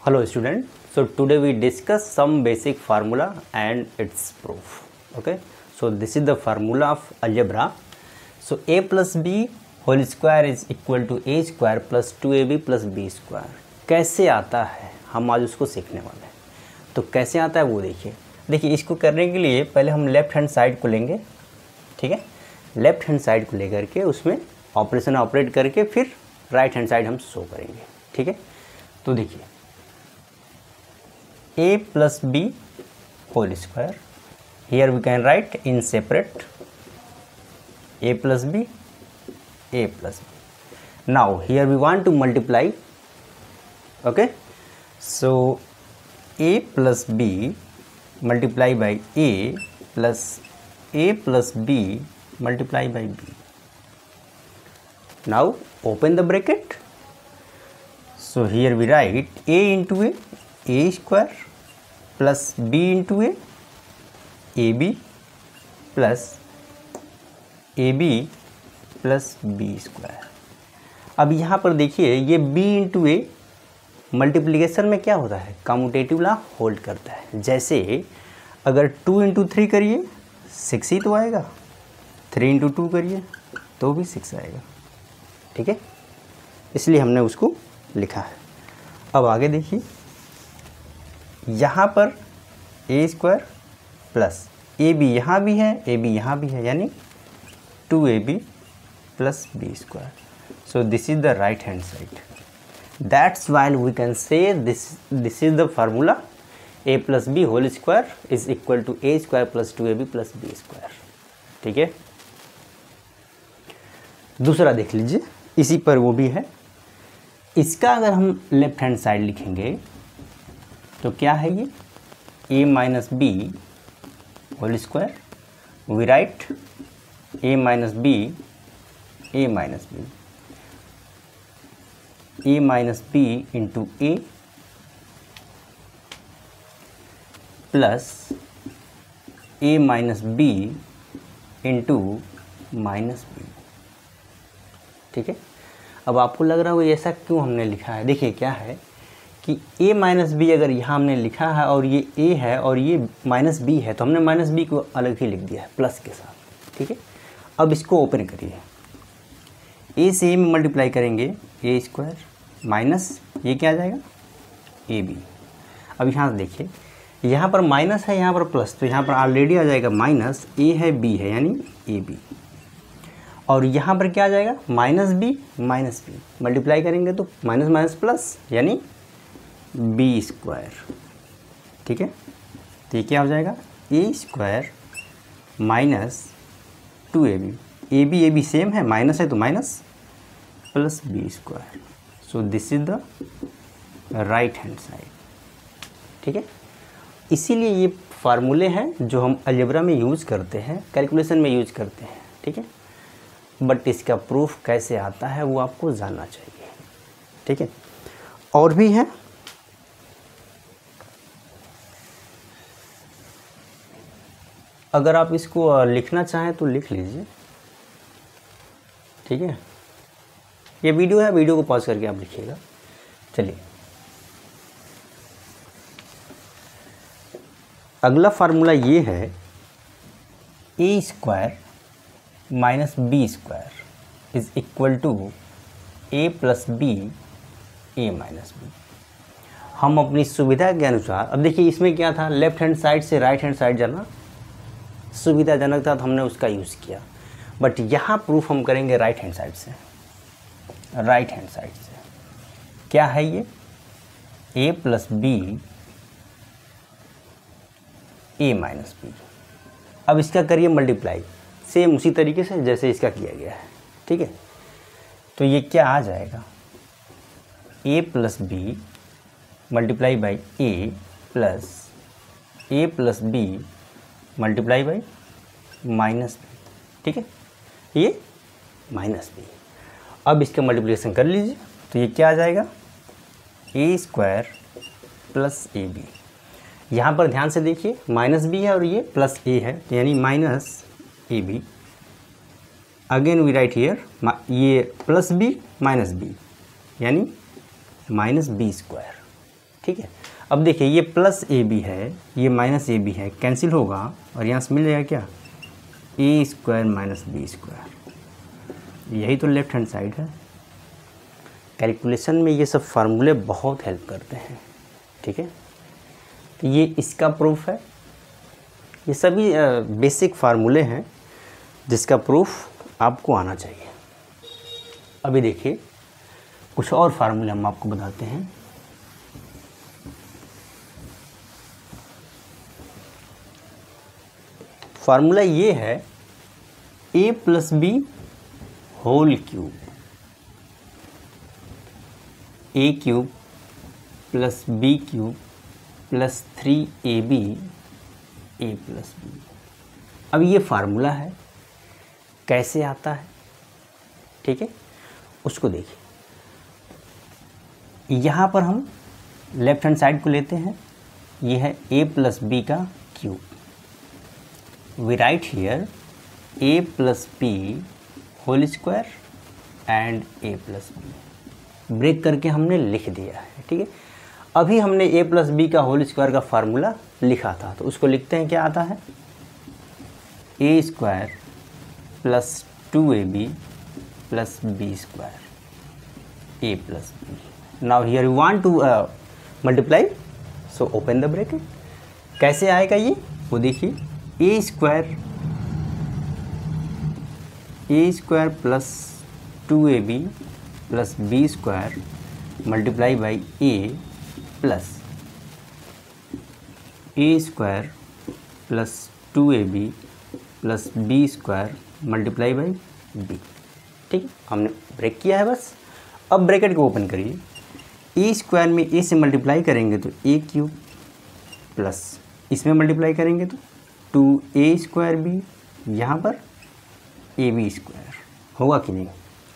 Hello student, so today we discuss some basic formula and its proof. Okay, so this is the formula of algebra. So a plus b whole square is equal to a square plus 2ab plus b square. कैसे आता है हम आज उसको सीखने वाले हैं। तो कैसे आता है वो देखिए इसको करने के लिए पहले हम लेफ्ट हैंड साइड को लेंगे, ठीक है। लेफ्ट हैंड साइड को लेकर के उसमें ऑपरेशन ऑपरेट करके फिर राइट हैंड साइड हम शो करेंगे, ठीक है। तो देखिए a plus b whole square, here we can write in separate a plus b, a plus b. Now here we want to multiply, okay, so a plus b multiply by a plus b multiply by b. Now open the bracket, so here we write a into a square plus b into ab plus ab plus b square. अब यहाँ पर देखिए ये b into ए multiplication में क्या होता है, commutative law hold करता है। जैसे अगर 2 इंटू 3 करिए 6 ही तो आएगा, 3 इंटू 2 करिए तो भी 6 आएगा, ठीक है। इसलिए हमने उसको लिखा है। अब आगे देखिए यहाँ पर ए स्क्वायर प्लस ए बी यहाँ भी है, ए बी यहाँ भी है, यानी 2ab plus B square. So this is the right hand side, that's why we can say this is the formula a plus B whole square is equal to A square plus 2ab plus B square, ठीक है। दूसरा देख लीजिए, इसी पर वो भी है। इसका अगर हम लेफ्ट हैंड साइड लिखेंगे तो क्या है ये a minus B whole square, we write a minus B, a minus B into A plus a minus B into minus B, ठीक है। अब आपको लग रहा होगा ऐसा क्यों हमने लिखा है। देखिए क्या है कि a माइनस बी अगर यहाँ हमने लिखा है और ये a है और ये माइनस बी है तो हमने माइनस बी को अलग ही लिख दिया है प्लस के साथ, ठीक है। अब इसको ओपन करिए, a से a में मल्टीप्लाई करेंगे a स्क्वायर माइनस ये क्या आ जाएगा ए बी। अब यहाँ से देखिए यहाँ पर माइनस है, यहाँ पर प्लस, तो यहाँ पर ऑलरेडी आ जाएगा माइनस, a है b है यानी ए बी, और यहाँ पर क्या आ जाएगा माइनस बी मल्टीप्लाई करेंगे तो माइनस माइनस प्लस यानी बी स्क्वायर, ठीक है। तो ये क्या हो जाएगा A square minus 2ab, A B same है, माइनस है तो minus plus B square. So this is the right hand side, ठीक है। इसीलिए ये फार्मूले हैं जो हम अलजेब्रा में यूज़ करते हैं, कैलकुलेशन में यूज करते हैं, ठीक है। बट इसका प्रूफ कैसे आता है वो आपको जानना चाहिए, ठीक है। और भी है, अगर आप इसको लिखना चाहें तो लिख लीजिए, ठीक है। ये वीडियो है, वीडियो को पॉज करके आप लिखिएगा। चलिए अगला फार्मूला ये है A square minus B square is equal to A plus B, A minus B. हम अपनी सुविधा के अनुसार, अब देखिए इसमें क्या था, लेफ्ट हैंड साइड से राइट हैंड साइड जाना सुविधाजनक था तो हमने उसका यूज़ किया। बट यहाँ प्रूफ हम करेंगे राइट हैंड साइड से। राइट हैंड साइड से क्या है ये a plus B, A minus B. अब इसका करिए मल्टीप्लाई सेम उसी तरीके से जैसे इसका किया गया है, ठीक है। तो ये क्या आ जाएगा a plus B multiply by A plus B multiply by minus B, ठीक है। ये माइनस बी। अब इसका मल्टीप्लिकेशन कर लीजिए तो ये क्या आ जाएगा A square plus A B. यहाँ पर ध्यान से देखिए माइनस बी है और ये प्लस ए है यानी minus A B. Again we write here ये प्लस बी माइनस बी यानी माइनस बी स्क्वायर, ठीक है। अब देखिए ये प्लस ए बी है, ये माइनस ए बी है, कैंसिल होगा और यहाँ से मिल जाएगा क्या, ए स्क्वायर माइनस बी स्क्वायर। यही तो लेफ्ट हैंड साइड है। कैलकुलेशन में ये सब फार्मूले बहुत हेल्प करते हैं, ठीक है। तो ये इसका प्रूफ है। ये सभी बेसिक फार्मूले हैं जिसका प्रूफ आपको आना चाहिए। अभी देखिए कुछ और फार्मूले हम आपको बताते हैं। फार्मूला ये है a plus B whole cube, A cube plus B cube plus 3ab A plus B. अब ये फार्मूला है, कैसे आता है, ठीक है, उसको देखिए। यहाँ पर हम लेफ्ट हैंड साइड को लेते हैं, ये है a प्लस बी का cube. We write here a plus B whole square and a plus B. Break करके हमने लिख दिया है, ठीक है। अभी हमने a प्लस बी का होल स्क्वायर का फार्मूला लिखा था, तो उसको लिखते हैं, क्या आता है, a square plus 2ab plus B square A plus B. Now here you want to multiply, so open the bracket. कैसे आएगा ये, वो देखिए, A square plus 2ab plus B square multiply by A plus A square plus 2ab plus B square multiply by B, ठीक है। हमने break किया है बस। अब ब्रैकेट को ओपन करिए, ए स्क्वायर में ए से मल्टीप्लाई करेंगे तो ए क्यूब प्लस इसमें मल्टीप्लाई करेंगे तो 2a स्क्वायर बी, यहाँ पर ए बी स्क्वायर होगा कि नहीं,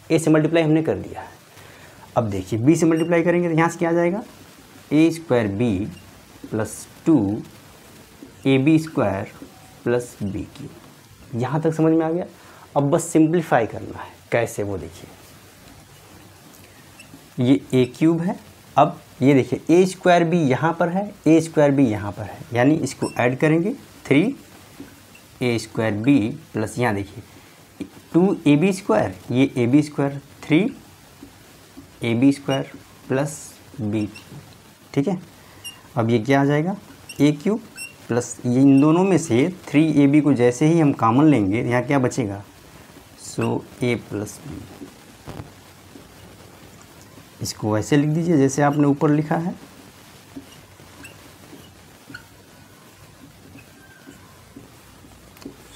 ए से मल्टीप्लाई हमने कर दिया है। अब देखिए बी से मल्टीप्लाई करेंगे तो यहाँ से क्या आ जाएगा, A square B plus 2ab square plus B cube. यहाँ तक समझ में आ गया। अब बस सिंप्लीफाई करना है, कैसे वो देखिए, ये ए क्यूब है। अब ये देखिए ए स्क्वायर बी यहाँ पर है, ए स्क्वायर बी यहाँ पर है, यानी इसको ऐड करेंगे 3a स्क्वायर बी प्लस यहाँ देखिए 2ab स्क्वायर, ये ab square 3ab square plus B, ठीक है। अब ये क्या आ जाएगा, ए क्यूब प्लस ये इन दोनों में से 3ab को जैसे ही हम कॉमन लेंगे यहाँ क्या बचेगा, सो ए प्लस बी। इसको वैसे लिख दीजिए जैसे आपने ऊपर लिखा है।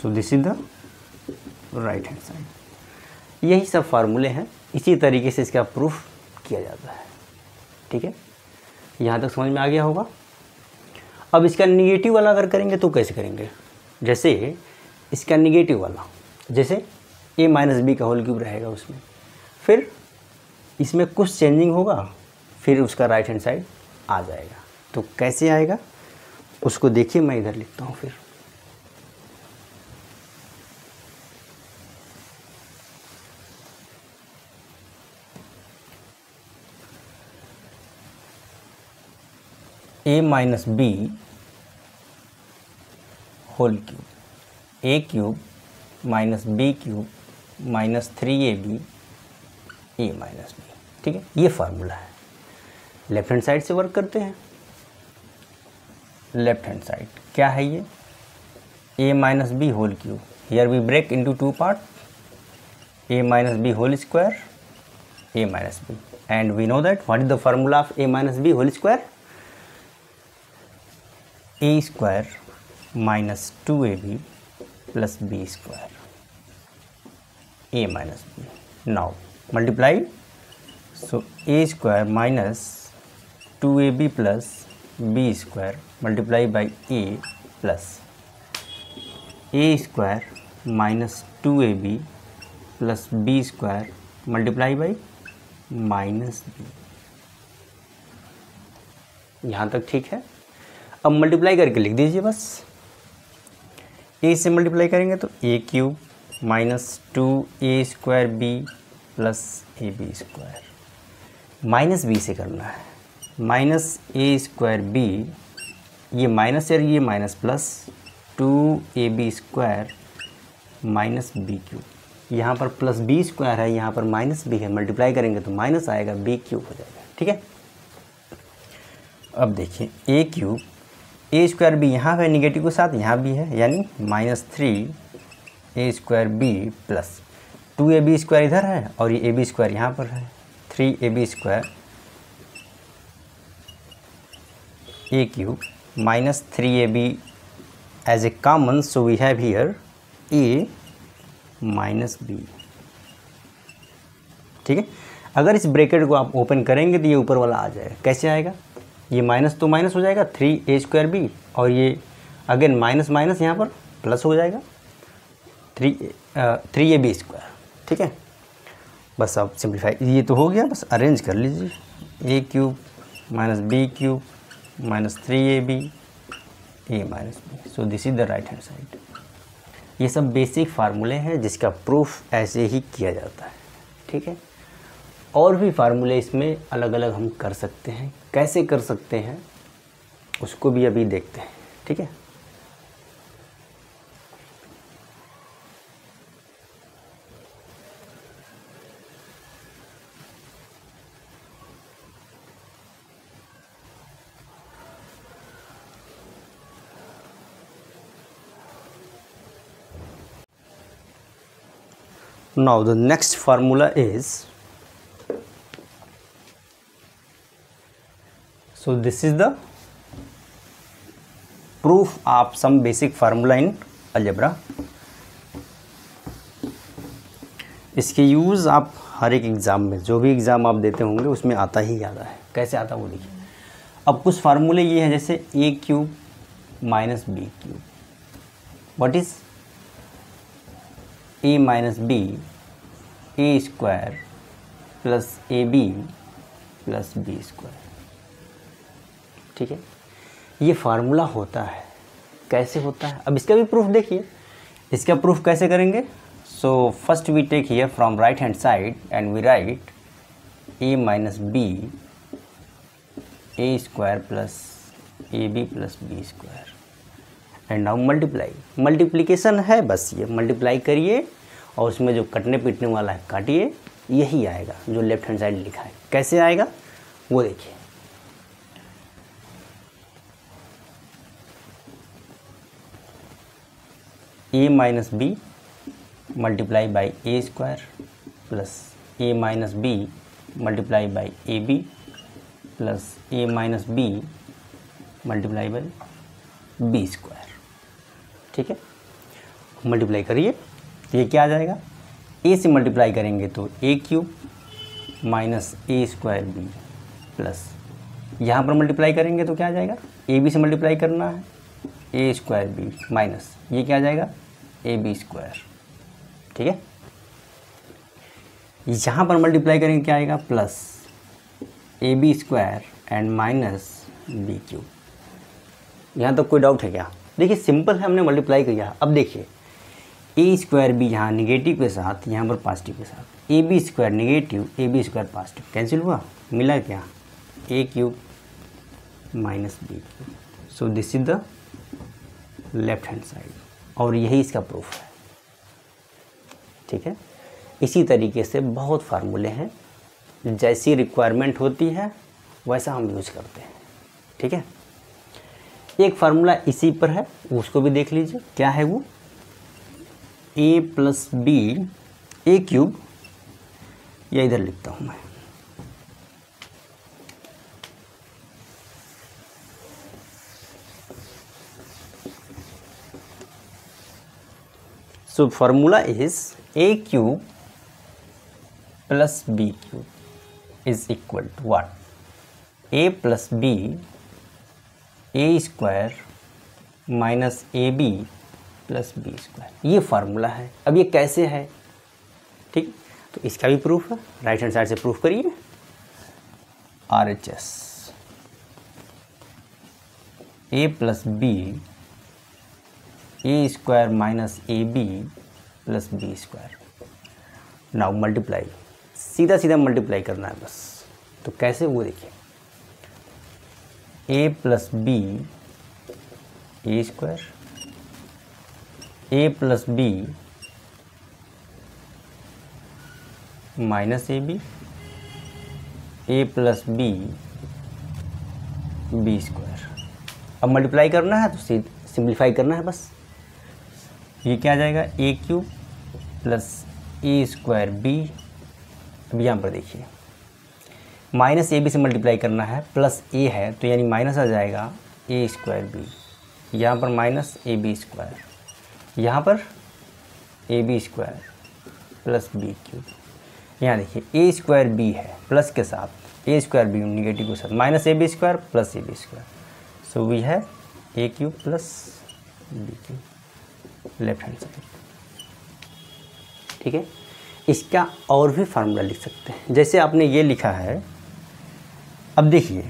सो this is the right hand side. यही सब फार्मूले हैं, इसी तरीके से इसका प्रूफ किया जाता है, ठीक है। यहाँ तक समझ में आ गया होगा। अब इसका निगेटिव वाला अगर करेंगे तो कैसे करेंगे, जैसे इसका निगेटिव वाला, जैसे a माइनस बी का होल क्यूब रहेगा, उसमें फिर इसमें कुछ चेंजिंग होगा, फिर उसका राइट हैंड साइड आ जाएगा। तो कैसे आएगा उसको देखिए, मैं इधर लिखता हूँ। फिर a minus B whole cube, A cube minus B cube minus 3ab A minus B, ठीक है। ये फार्मूला है। लेफ्ट हैंड साइड से वर्क करते हैं। लेफ्ट हैंड साइड क्या है, ये a minus B whole cube, here we break into two part, a minus B whole square a minus B, and we know that what is the formula of a minus B whole square, a square minus 2ab plus B square a minus B. Now multiply, so a square minus 2ab plus B square multiply by a plus a square minus 2ab plus B square multiply by minus B. यहाँ तक ठीक है। अब multiply करके लिख दीजिए बस। a से मल्टीप्लाई करेंगे तो a cube minus 2a square B plus A B square, minus B से करना है, माइनस ए स्क्वायर बी, ये माइनस है ये minus plus 2ab² minus B cube, यहाँ पर प्लस बी स्क्वायर है, यहाँ पर माइनस बी है, मल्टीप्लाई करेंगे तो माइनस आएगा, बी क्यूब हो जाएगा। ठीक है, अब देखिए ए क्यूब, ए स्क्वायर बी यहाँ है निगेटिव के साथ, यहाँ भी है, यानी -3a² बी प्लस 2ab² इधर है और ये ab² यहाँ पर है, 3ab² a cube minus 3ab as a common, so we have here a minus B. ठीक है, अगर इस ब्रैकेट को आप ओपन करेंगे तो ये ऊपर वाला आ जाएगा। कैसे आएगा, ये माइनस तो माइनस हो जाएगा 3a² बी, और ये अगेन माइनस माइनस यहाँ पर प्लस हो जाएगा 3ab²। ठीक है, बस आप सिंप्लीफाई, ये तो हो गया, बस अरेंज कर लीजिए, a cube minus B cube minus 3ab a minus B, so this is the right hand side. ये सब बेसिक फार्मूले हैं जिसका प्रूफ ऐसे ही किया जाता है। ठीक है, और भी फार्मूले इसमें अलग अलग हम कर सकते हैं, कैसे कर सकते हैं उसको भी अभी देखते हैं। ठीक है, now the next formula is, so this is the proof of some basic formula in algebra। इसके यूज़ आप हर एक एग्ज़ाम में, जो भी एग्ज़ाम आप देते होंगे उसमें आता ही आता है। कैसे आता है वो देखिए। अब कुछ फार्मूले ये हैं, जैसे a cube minus B cube, what is a minus B, a² plus ab plus b²। ठीक है, ये फार्मूला होता है। कैसे होता है, अब इसका भी प्रूफ देखिए। इसका प्रूफ कैसे करेंगे, so first we take here from right hand side and we write a minus B a² plus ab plus b² and now multiply. Multiplication है, बस ये मल्टीप्लाई करिए और उसमें जो कटने पीटने वाला है काटिए, यही आएगा जो लेफ्ट हैंड साइड लिखा है। कैसे आएगा वो देखिए, a minus B multiply by a² plus a minus B multiply by ab plus a minus B multiply by b²। ठीक है, मल्टीप्लाई करिए, ये क्या आ जाएगा, a से मल्टीप्लाई करेंगे तो a cube minus a² B plus, यहाँ पर मल्टीप्लाई करेंगे तो क्या आ जाएगा, a b से मल्टीप्लाई करना है a² बी माइनस, ये क्या आ जाएगा ab²। ठीक है, यहाँ पर मल्टीप्लाई करेंगे क्या आएगा, plus ab² and minus B cube. यहाँ तक कोई डाउट है क्या? देखिए सिंपल है, हमने मल्टीप्लाई किया। अब देखिए a² बी यहाँ निगेटिव के साथ, यहाँ पर पॉजिटिव के साथ, ab² negative ab² positive, cancel हुआ, मिला क्या, a cube minus B cube. So this is the left hand side, और यही इसका प्रूफ है। ठीक है, इसी तरीके से बहुत फार्मूले हैं, जैसी रिक्वायरमेंट होती है वैसा हम यूज करते हैं। ठीक है, एक फार्मूला इसी पर है, उसको भी देख लीजिए। क्या है वो, a plus B a cube, या इधर लिखता हूँ मैं, so formula is a cube plus B cube is equal to what, a plus B a² minus ab plus b²। ये फार्मूला है। अब ये कैसे है, ठीक, तो इसका भी प्रूफ है, राइट हैंड साइड से प्रूफ करिए। RHS a plus B a² minus ab plus b²। Now multiply, सीधा सीधा मल्टीप्लाई करना है बस। तो कैसे वो देखिए, A plus B A square, A plus B minus A B, A plus B B square. अब मल्टीप्लाई करना है तो सिंप्लीफाई करना है बस। ये क्या आ जाएगा, ए cube plus A square B. अब यहाँ पर देखिए माइनस ए बी से मल्टीप्लाई करना है, प्लस ए है तो यानी माइनस आ जाएगा ए स्क्वायर बी, यहाँ पर माइनस ए बी स्क्वायर, यहाँ पर A B square plus B cube. यहाँ देखिए ए स्क्वायर बी है प्लस के साथ, ए स्क्वायर बी निगेटिव के साथ, minus A B square plus A B square. So we है A cube plus B cube left hand side. ठीक है, इसका और भी फार्मूला लिख सकते हैं, जैसे आपने ये लिखा है। अब देखिए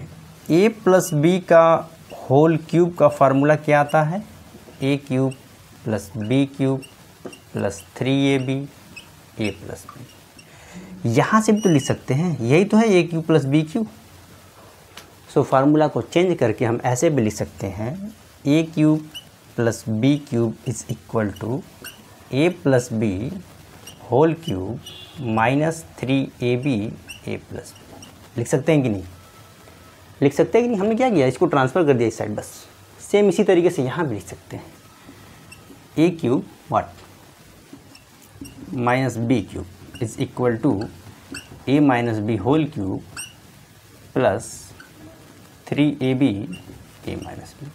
ए प्लस बी का होल क्यूब का फार्मूला क्या आता है, A cube plus B cube plus 3ab A plus B. यहाँ से भी तो लिख सकते हैं, यही तो है A cube plus B cube. So formula को चेंज करके हम ऐसे भी लिख सकते हैं, A cube plus B cube is equal to A plus B whole cube minus 3ab A plus B. लिख सकते हैं कि नहीं, लिख सकते हैं कि नहीं। हमने क्या किया, इसको ट्रांसफ़र कर दिया इस साइड बस। सेम इसी तरीके से यहाँ भी लिख सकते हैं, A cube what minus B cube is equal to A minus B whole cube plus 3ab A minus B.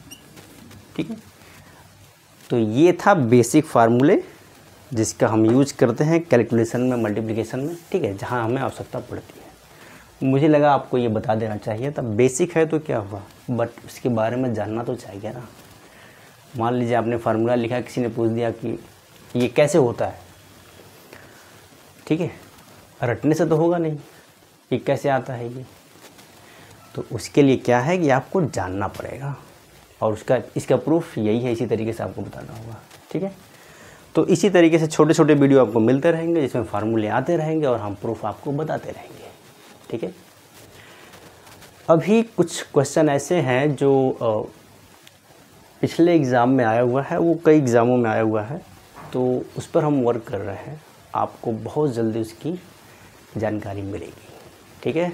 ठीक है, तो ये था बेसिक फार्मूले जिसका हम यूज करते हैं कैलकुलेशन में, मल्टीप्लिकेशन में। ठीक है, जहाँ हमें आवश्यकता पड़ती है। मुझे लगा आपको ये बता देना चाहिए था। बेसिक है तो क्या हुआ, बट उसके बारे में जानना तो चाहिए ना। मान लीजिए आपने फार्मूला लिखा, किसी ने पूछ दिया कि ये कैसे होता है, ठीक है, रटने से तो होगा नहीं, ये कैसे आता है ये। तो उसके लिए क्या है कि आपको जानना पड़ेगा, और इसका प्रूफ यही है, इसी तरीके से आपको बताना होगा। ठीक है, तो इसी तरीके से छोटे छोटे वीडियो आपको मिलते रहेंगे जिसमें फार्मूले आते रहेंगे और हम प्रूफ आपको बताते रहेंगे। ठीक है, अभी कुछ क्वेश्चन ऐसे हैं जो पिछले एग्ज़ाम में आया हुआ है, वो कई एग्ज़ामों में आया हुआ है, तो उस पर हम वर्क कर रहे हैं। आपको बहुत जल्दी उसकी जानकारी मिलेगी। ठीक है।